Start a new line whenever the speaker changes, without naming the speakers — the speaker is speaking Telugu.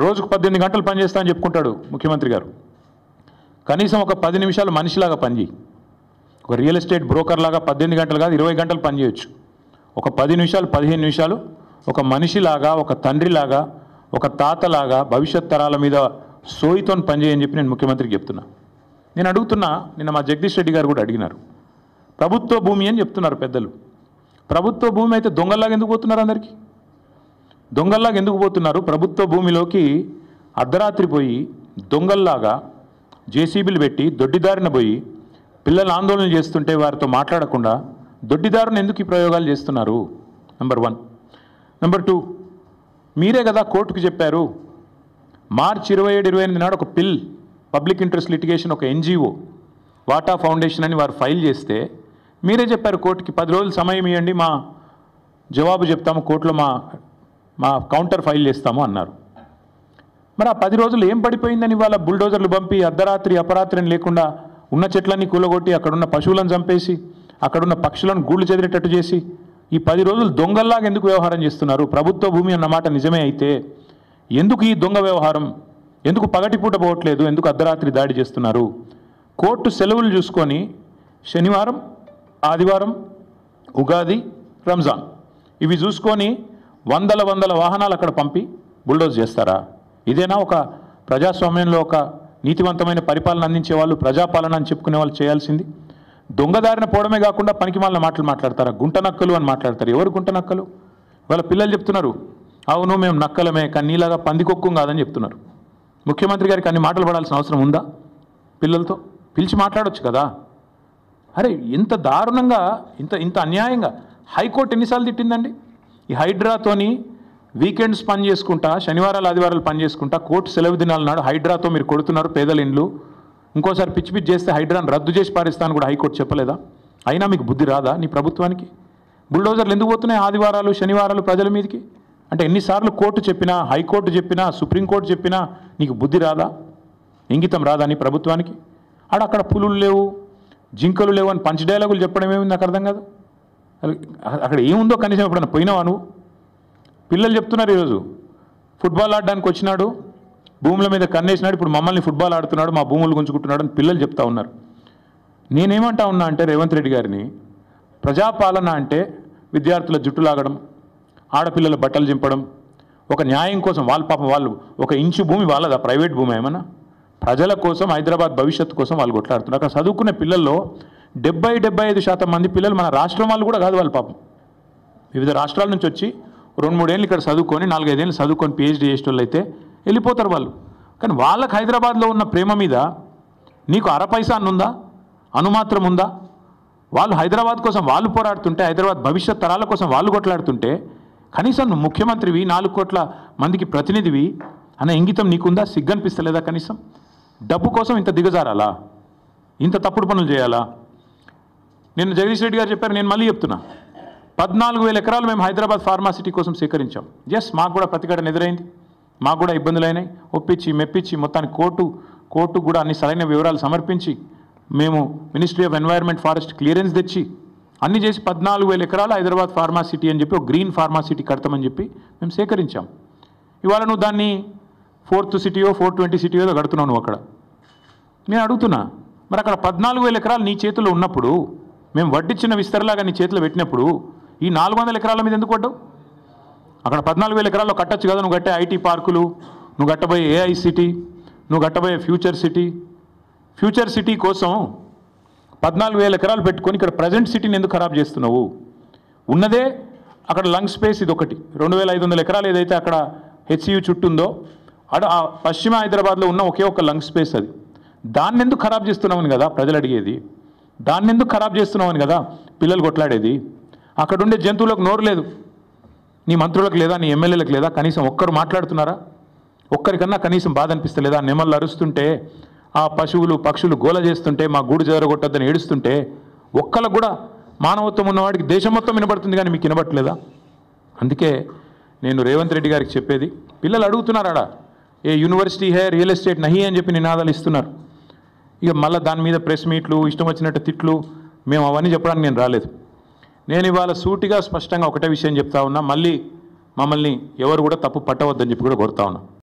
రోజుకు 18 గంటలు పనిచేస్తా అని చెప్పుకుంటాడు ముఖ్యమంత్రి గారు. కనీసం ఒక 10 నిమిషాలు మనిషిలాగా పనిచేయి. ఒక రియల్ ఎస్టేట్ బ్రోకర్ లాగా 18 గంటలు కాదు 20 గంటలు పనిచేయచ్చు. ఒక 10 నిమిషాలు 15 నిమిషాలు ఒక మనిషిలాగా, ఒక తండ్రిలాగా, ఒక తాతలాగా భవిష్యత్ తరాల మీద సోయితో పనిచేయని చెప్పి నేను ముఖ్యమంత్రికి చెప్తున్నా. నేను అడుగుతున్నా, నిన్న మా జగదీష్ రెడ్డి గారు కూడా అడిగినారు. ప్రభుత్వ భూమి అని చెప్తున్నారు పెద్దలు. ప్రభుత్వ భూమి అయితే దొంగల్లాగా ఎందుకు పోతున్నారు? అందరికీ దొంగల్లాగా ఎందుకు పోతున్నారు? ప్రభుత్వ భూమిలోకి అర్ధరాత్రి పోయి దొంగల్లాగా జేసీబీలు పెట్టి దొడ్డిదారిన పోయి పిల్లలు ఆందోళన చేస్తుంటే వారితో మాట్లాడకుండా దొడ్డిదారుని ఎందుకు ఈ ప్రయోగాలు చేస్తున్నారు? నెంబర్ 1. నెంబర్ 2, మీరే కదా కోర్టుకు చెప్పారు. మార్చి 27, 28 నాడు ఒక పబ్లిక్ ఇంట్రెస్ట్ లిటిగేషన్ ఒక NGO వాటా ఫౌండేషన్ అని వారు ఫైల్ చేస్తే మీరే చెప్పారు కోర్టుకి 10 రోజులు సమయం ఇవ్వండి, మా జవాబు చెప్తాము, కోర్టులో మా కౌంటర్ ఫైల్ చేస్తాము అన్నారు. మరి ఆ 10 రోజులు ఏం పడిపోయిందని వాళ్ళ బుల్డోజర్లు పంపి అర్ధరాత్రి అపరాత్రి లేకుండా ఉన్న చెట్లన్నీ కూలగొట్టి అక్కడున్న పశువులను చంపేసి అక్కడున్న పక్షులను గూళ్ళు చెదిరేటట్టు చేసి ఈ 10 రోజులు దొంగల్లాగా ఎందుకు వ్యవహారం చేస్తున్నారు? ప్రభుత్వ భూమి అన్నమాట నిజమే అయితే ఎందుకు ఈ దొంగ వ్యవహారం? ఎందుకు పగటిపూట పోవట్లేదు? ఎందుకు అర్ధరాత్రి దాడి చేస్తున్నారు? కోర్టు సెలవులు చూసుకొని శనివారం, ఆదివారం, ఉగాది, రంజాన్ ఇవి చూసుకొని వందల వాహనాలు అక్కడ పంపి బుల్డోజ్ చేస్తారా? ఇదేనా ఒక ప్రజాస్వామ్యంలో ఒక నీతివంతమైన పరిపాలన అందించే వాళ్ళు, ప్రజాపాలన అని చెప్పుకునే వాళ్ళు చేయాల్సింది? దొంగదారిన పోవడమే కాకుండా పనికిమాలిన మాటలు మాట్లాడతారా? గుంట నక్కలు అని మాట్లాడతారు. ఎవరు గుంట నక్కలు? వాళ్ళ పిల్లలు చెప్తున్నారు, అవును మేము నక్కలమే కానీ నీలాగా పందికొక్కు కాదని చెప్తున్నారు. ముఖ్యమంత్రి గారికి అన్ని మాటలు పడాల్సిన అవసరం ఉందా? పిల్లలతో పిలిచి మాట్లాడొచ్చు కదా. అరే ఇంత దారుణంగా, ఇంత అన్యాయంగా హైకోర్టు ఎన్నిసార్లు తిట్టిందండి? ఈ హైడ్రాతోని వీకెండ్స్ పని చేసుకుంటా, శనివారాలు ఆదివారాలు పని చేసుకుంటా, కోర్టు సెలవు దినాల నాడు హైడ్రాతో మీరు కొడుతున్నారు పేదల ఇండ్లు, ఇంకోసారి పిచ్చి చేస్తే హైడ్రాను రద్దు చేసి పారిస్తాను కూడా హైకోర్టు చెప్పలేదా? అయినా మీకు బుద్ధి రాదా నీ ప్రభుత్వానికి? బుల్డోజర్లు ఎందుకు పోతున్నాయి ఆదివారాలు శనివారాలు ప్రజల మీదకి? అంటే ఎన్నిసార్లు కోర్టు చెప్పినా, హైకోర్టు చెప్పినా, సుప్రీంకోర్టు చెప్పినా నీకు బుద్ధి రాదా? ఇంగితం రాదా నీ ప్రభుత్వానికి? అక్కడ పులులు లేవు, జింకలు లేవు అని పంచ్ డైలాగులు చెప్పడం ఏమి నాకు అర్థం కాదు. అక్కడ ఏముందో కనీసం ఎప్పుడన్నా పోయినావా నువ్వు? పిల్లలు చెప్తున్నారు ఈరోజు ఫుట్బాల్ ఆడడానికి వచ్చినాడు, భూముల మీద కన్నేసినాడు, ఇప్పుడు మమ్మల్ని ఫుట్బాల్ ఆడుతున్నాడు, మా భూములు గుంజుకుంటున్నాడు అని పిల్లలు చెప్తా ఉన్నారు. నేనేమంటా ఉన్నా అంటే రేవంత్ రెడ్డి గారిని, ప్రజాపాలన అంటే విద్యార్థుల జుట్టు లాగడం, ఆడపిల్లల బట్టలు చింపడం, ఒక న్యాయం కోసం వాళ్ళు ఒక ఇంచు భూమి వాళ్ళదా? ప్రైవేట్ భూమి ఏమన్నా? ప్రజల కోసం, హైదరాబాద్ భవిష్యత్తు కోసం వాళ్ళు కొట్లాడుతున్నారు. అక్కడ చదువుకునే పిల్లల్లో 70-75% మంది పిల్లలు మన రాష్ట్రం వాళ్ళు కూడా కాదు. వాళ్ళు పాపం వివిధ రాష్ట్రాల నుంచి వచ్చి 2-3 ఏళ్ళు ఇక్కడ చదువుకొని 4-5 ఏళ్ళు చదువుకొని PhD చేసేటోళ్ళు అయితే వెళ్ళిపోతారు వాళ్ళు. కానీ వాళ్ళకి హైదరాబాద్లో ఉన్న ప్రేమ మీద నీకు అరపైసా ఉందా? అనుమాత్రం ఉందా? వాళ్ళు హైదరాబాద్ కోసం వాళ్ళు పోరాడుతుంటే, హైదరాబాద్ భవిష్యత్ తరాల కోసం వాళ్ళు కొట్లాడుతుంటే కనీసం నువ్వు ముఖ్యమంత్రివి, 4 కోట్ల మందికి ప్రతినిధివి అన్న ఇంగితం నీకుందా? సిగ్గనిపిస్తలేదా? కనీసం డబ్బు కోసం ఇంత దిగజారాలా? ఇంత తప్పుడు పనులు చేయాలా? నేను జగదీష్ రెడ్డి గారు చెప్పారు, నేను మళ్ళీ చెప్తున్నా, 14,000 ఎకరాలు మేము హైదరాబాద్ ఫార్మాసిటీ కోసం సేకరించాం. ఎస్, మాకు కూడా ప్రతిఘటన ఎదురైంది, మాకు కూడా ఇబ్బందులు అయినాయి. ఒప్పించి మెప్పించి మొత్తానికి కోర్టు కూడా అన్ని సరైన వివరాలు సమర్పించి మేము ministry of environment forest clearance తెచ్చి అన్ని చేసి 14,000 ఎకరాలు హైదరాబాద్ ఫార్మాసిటీ అని చెప్పి ఒక గ్రీన్ ఫార్మాసిటీ కడతామని చెప్పి మేము సేకరించాం. ఇవాళ నువ్వు దాన్ని 4th సిటీయో 420 సిటీయో కడుతున్నావు నువ్వు అక్కడ. నేను అడుగుతున్నా, మరి అక్కడ 14,000 ఎకరాలు నీ చేతిలో ఉన్నప్పుడు, మేము వడ్డిచ్చిన విస్తరలాగా నీ చేతిలో పెట్టినప్పుడు ఈ 400 ఎకరాల మీద ఎందుకు పడ్డావు? అక్కడ 14,000 ఎకరాల్లో కట్టచ్చు కదా. నువ్వు కట్టే IT పార్కులు, నువ్వు కట్టబోయే AI సిటీ, నువ్వు కట్టబోయే ఫ్యూచర్ సిటీ కోసం 14,000 ఎకరాలు పెట్టుకొని ఇక్కడ ప్రజెంట్ సిటీని ఎందుకు ఖరాబ్ చేస్తున్నావు? ఉన్నదే అక్కడ లంగ్ స్పేస్ ఇది ఒకటి, 2,500 ఎకరాలు ఏదైతే అక్కడ HCU చుట్టూ ఉందో ఆ పశ్చిమ హైదరాబాద్లో ఉన్న ఒకే ఒక లంగ్ స్పేస్ అది. దాన్ని ఎందుకు ఖరాబ్ చేస్తున్నామని కదా ప్రజలు అడిగేది. దాన్ని ఎందుకు ఖరాబ్ చేస్తున్నామని కదా పిల్లలు కొట్లాడేది. అక్కడ ఉండే జంతువులకు నోరు లేదు, నీ మంత్రులకు లేదా, నీ ఎమ్మెల్యేలకు లేదా? కనీసం ఒక్కరు మాట్లాడుతున్నారా? ఒక్కరికన్నా కనీసం బాధ అనిపిస్తలేదా? నెమళ్ళు అరుస్తుంటే, ఆ పశువులు పక్షులు గోల చేస్తుంటే, మా గూడు జరగొట్టద్దని ఏడుస్తుంటే ఒక్కళ్ళకు కూడా మానవత్వం ఉన్నవాడికి దేశం మొత్తం వినబడుతుంది, కానీ మీకు వినబట్టలేదా? అందుకే నేను రేవంత్ రెడ్డి గారికి చెప్పేది, పిల్లలు అడుగుతున్నారా, ఏ యూనివర్సిటీ హే రియల్ ఎస్టేట్ నహి అని చెప్పి నినాదాలు ఇస్తున్నారు. ఇక మళ్ళీ దాని మీద ప్రెస్ మీట్లు, ఇష్టం వచ్చినట్టు తిట్లు, మేము అవన్నీ చెప్పడానికి నేను రాలేదు. నేను ఇవాళ సూటిగా స్పష్టంగా ఒకటే విషయం చెప్తా ఉన్నా, మళ్ళీ మమ్మల్ని ఎవరు కూడా తప్పు పట్టవద్దని చెప్పి కూడా కోరుతా ఉన్నా.